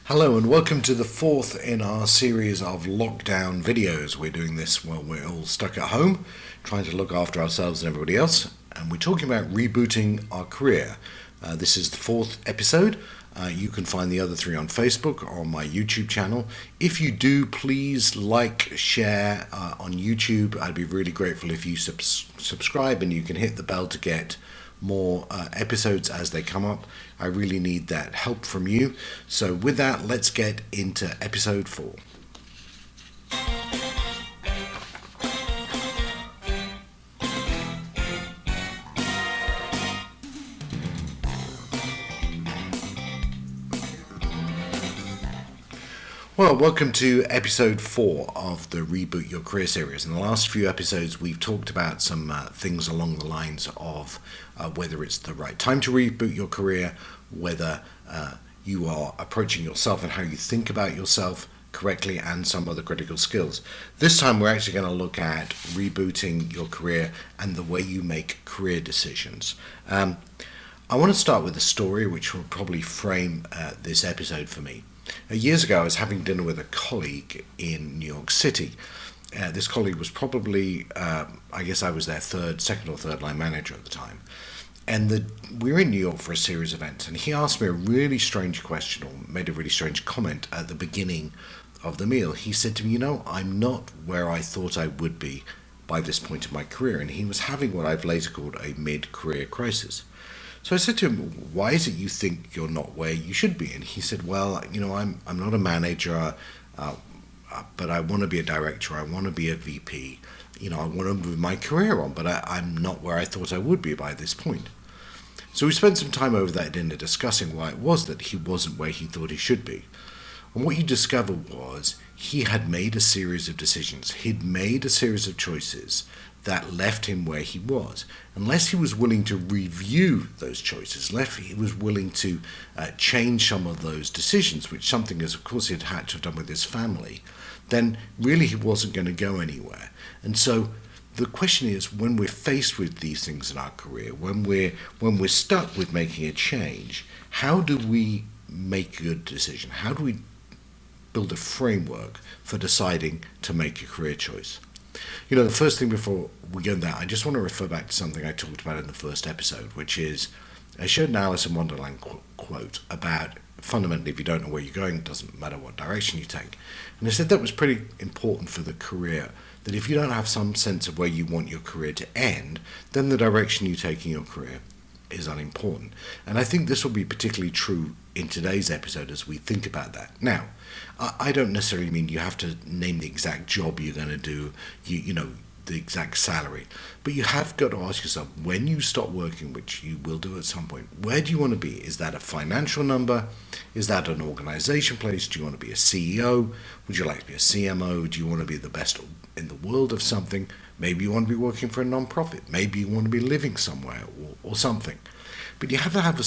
Hello and welcome to the fourth in our series of lockdown videos. We're doing this while we're all stuck at home, trying to look after ourselves and everybody else, and we're talking about rebooting our career. This is the fourth episode. You can find the other three on Facebook or on my YouTube channel. If you do, please like, share on YouTube. I'd be really grateful if you subscribe, and you can hit the bell to get more episodes as they come up. I really need that help from you. So with that, let's get into episode 4. Well, welcome to episode 4 of the Reboot Your Career series. In the last few episodes, we've talked about some things along the lines of whether it's the right time to reboot your career, whether you are approaching yourself and how you think about yourself correctly, and some other critical skills. This time we're actually going to look at rebooting your career and the way you make career decisions. I want to start with a story which will probably frame this episode for me. Years ago, I was having dinner with a colleague in New York City. This colleague was probably, I guess I was their second or third line manager at the time. And we were in New York for a series of events, and he asked me a really strange question, or made a really strange comment at the beginning of the meal. He said to me, I'm not where I thought I would be by this point in my career. And he was having what I've later called a mid-career crisis. So I said to him, why is it you think you're not where you should be? And he said, well, I'm not a manager, but I want to be a director. I want to be a VP. I want to move my career on, but I'm not where I thought I would be by this point. So we spent some time over that dinner discussing why it was that he wasn't where he thought he should be. And what you discovered was he had made a series of decisions. He'd made a series of choices that left him where he was. Unless he was willing to review those choices, he was willing to change some of those decisions, which something as of course he'd had to have done with his family, then really he wasn't going to go anywhere. And so the question is, when we're faced with these things in our career, when we're stuck with making a change, how do we make a good decision? How do we build a framework for deciding to make a career choice? The first thing before we go into that, I just want to refer back to something I talked about in the first episode, which is I shared an Alice in Wonderland quote about fundamentally, if you don't know where you're going, it doesn't matter what direction you take. And I said that was pretty important for the career, that if you don't have some sense of where you want your career to end, then the direction you take in your career is unimportant. And I think this will be particularly true in today's episode as we think about that. Now, I don't necessarily mean you have to name the exact job you're going to do, the exact salary, but you have got to ask yourself, when you stop working, which you will do at some point, where do you want to be? Is that a financial number? Is that an organization place? Do you want to be a CEO? Would you like to be a CMO? Do you want to be the best in the world of something? Maybe you want to be working for a non-profit. Maybe you want to be living somewhere or something. But you have to have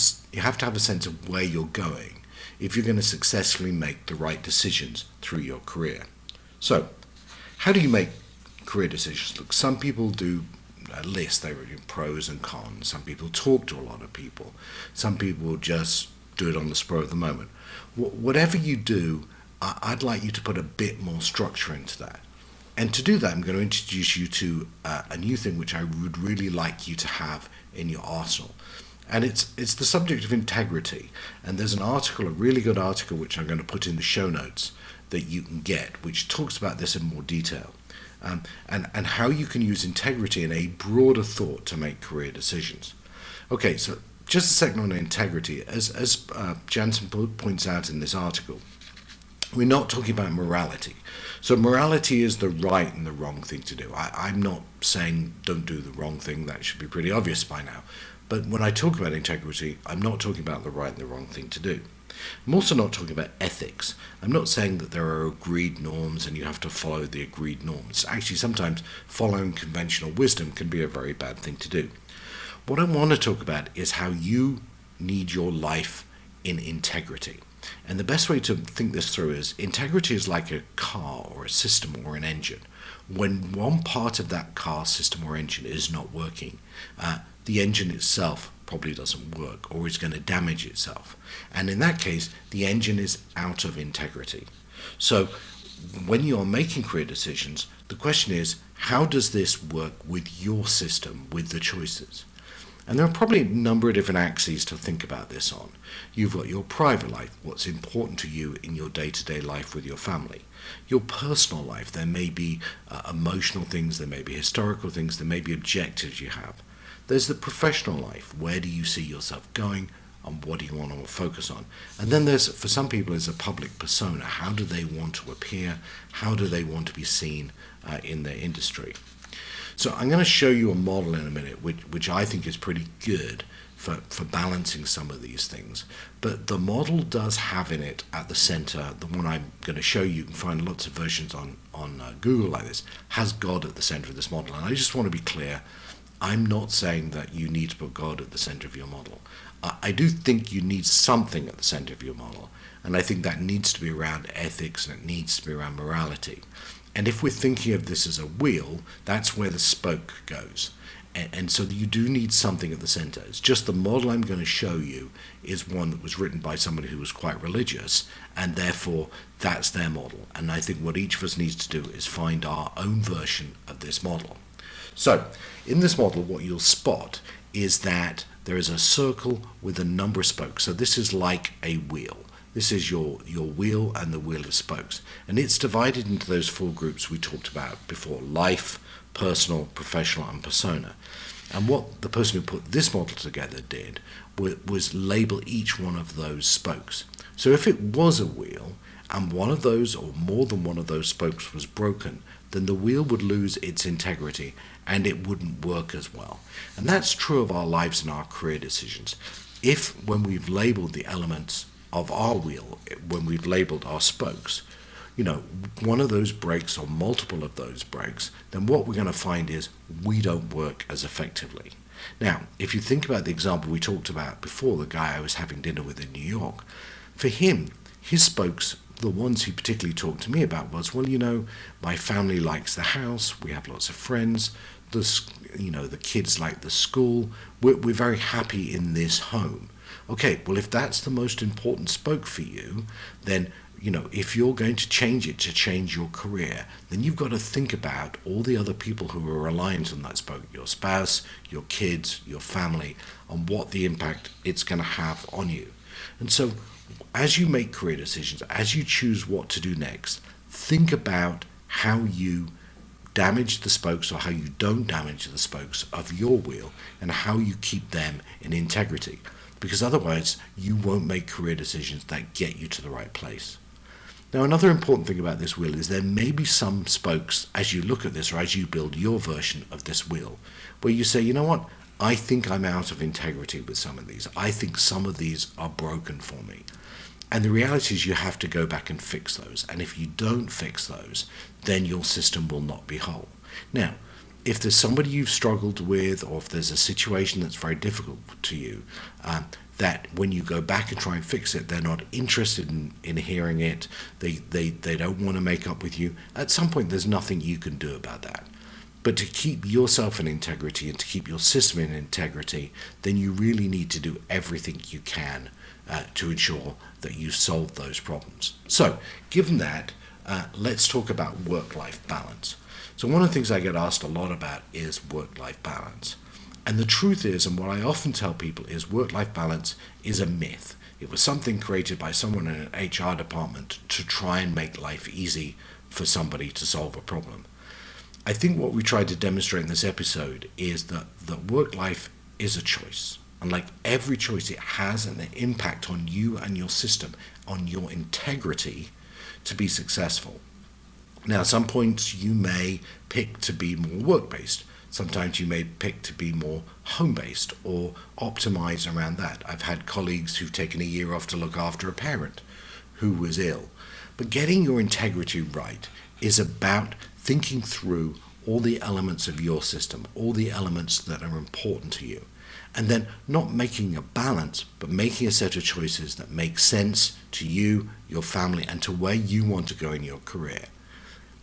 a sense of where you're going if you're going to successfully make the right decisions through your career. So, how do you make career decisions? Look, some people do a list. They review pros and cons. Some people talk to a lot of people. Some people just do it on the spur of the moment. Whatever you do, I'd like you to put a bit more structure into that. And to do that, I'm going to introduce you to a new thing which I would really like you to have in your arsenal. And it's the subject of integrity. And there's an article, a really good article, which I'm going to put in the show notes that you can get, which talks about this in more detail. And how you can use integrity in a broader thought to make career decisions. Okay, so just a second on integrity. As Jansen points out in this article, we're not talking about morality. So morality is the right and the wrong thing to do. I'm not saying don't do the wrong thing. That should be pretty obvious by now. But when I talk about integrity, I'm not talking about the right and the wrong thing to do. I'm also not talking about ethics. I'm not saying that there are agreed norms and you have to follow the agreed norms. Actually, sometimes following conventional wisdom can be a very bad thing to do. What I want to talk about is how you need your life in integrity. And the best way to think this through is integrity is like a car or a system or an engine. When one part of that car, system or engine is not working, the engine itself probably doesn't work or is going to damage itself. And in that case, the engine is out of integrity. So when you're making career decisions, the question is, how does this work with your system, with the choices? And there are probably a number of different axes to think about this on. You've got your private life, what's important to you in your day-to-day life with your family. Your personal life, there may be emotional things, there may be historical things, there may be objectives you have. There's the professional life, where do you see yourself going and what do you want to focus on? And then there's, for some people, is a public persona. How do they want to appear? How do they want to be seen in their industry? So I'm going to show you a model in a minute, which I think is pretty good for balancing some of these things. But the model does have in it at the center, the one I'm going to show you can find lots of versions on Google like this, has God at the center of this model. And I just want to be clear, I'm not saying that you need to put God at the center of your model. I do think you need something at the center of your model. And I think that needs to be around ethics and it needs to be around morality. And if we're thinking of this as a wheel, that's where the spoke goes. And so you do need something at the center. It's just the model I'm going to show you is one that was written by somebody who was quite religious, and therefore that's their model. And I think what each of us needs to do is find our own version of this model. So in this model, what you'll spot is that there is a circle with a number of spokes. So this is like a wheel. This is your wheel and the wheel of spokes. And it's divided into those four groups we talked about before: life, personal, professional, and persona. And what the person who put this model together did was label each one of those spokes. So if it was a wheel and one of those or more than one of those spokes was broken, then the wheel would lose its integrity and it wouldn't work as well. And that's true of our lives and our career decisions. If, when we've labeled the elements of our wheel, when we've labeled our spokes, one of those breaks or multiple of those breaks, then what we're going to find is we don't work as effectively. Now, if you think about the example we talked about before, the guy I was having dinner with in New York, for him, his spokes, the ones he particularly talked to me about was, my family likes the house, we have lots of friends, the kids like the school, we're very happy in this home. Okay, well, if that's the most important spoke for you, then if you're going to change it to change your career, then you've got to think about all the other people who are reliant on that spoke, your spouse, your kids, your family, and what the impact it's going to have on you. And so as you make career decisions, as you choose what to do next, think about how you damage the spokes or how you don't damage the spokes of your wheel and how you keep them in integrity. Because otherwise you won't make career decisions that get you to the right place. Now, another important thing about this wheel is there may be some spokes as you look at this or as you build your version of this wheel where you say, I think I'm out of integrity with some of these. I think some of these are broken for me. And the reality is you have to go back and fix those. And if you don't fix those, then your system will not be whole. Now, if there's somebody you've struggled with, or if there's a situation that's very difficult to you, that when you go back and try and fix it, they're not interested in hearing it, they don't want to make up with you, at some point there's nothing you can do about that. But to keep yourself in integrity and to keep your system in integrity, then you really need to do everything you can to ensure that you solve those problems. So, given that, let's talk about work-life balance. So one of the things I get asked a lot about is work-life balance. And the truth is, and what I often tell people is, work-life balance is a myth. It was something created by someone in an HR department to try and make life easy for somebody to solve a problem. I think what we tried to demonstrate in this episode is that work life is a choice. And like every choice, it has an impact on you and your system, on your integrity to be successful. Now, at some points you may pick to be more work-based. Sometimes you may pick to be more home-based or optimize around that. I've had colleagues who've taken a year off to look after a parent who was ill. But getting your integrity right is about thinking through all the elements of your system, all the elements that are important to you. And then not making a balance, but making a set of choices that make sense to you, your family, and to where you want to go in your career.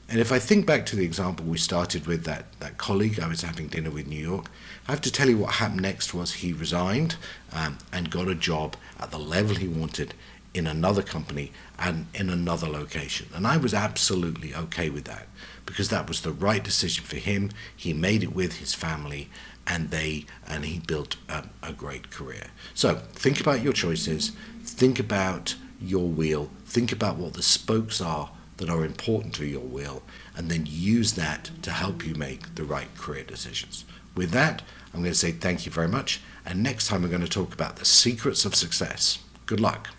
And if I think back to the example we started with, that colleague I was having dinner with in New York, I have to tell you what happened next was he resigned and got a job at the level he wanted in another company and in another location. And I was absolutely okay with that because that was the right decision for him. He made it with his family and he built a great career. So think about your choices, think about your wheel, think about what the spokes are that are important to your wheel, and then use that to help you make the right career decisions. With that, I'm going to say thank you very much, and next time we're going to talk about the secrets of success. Good luck.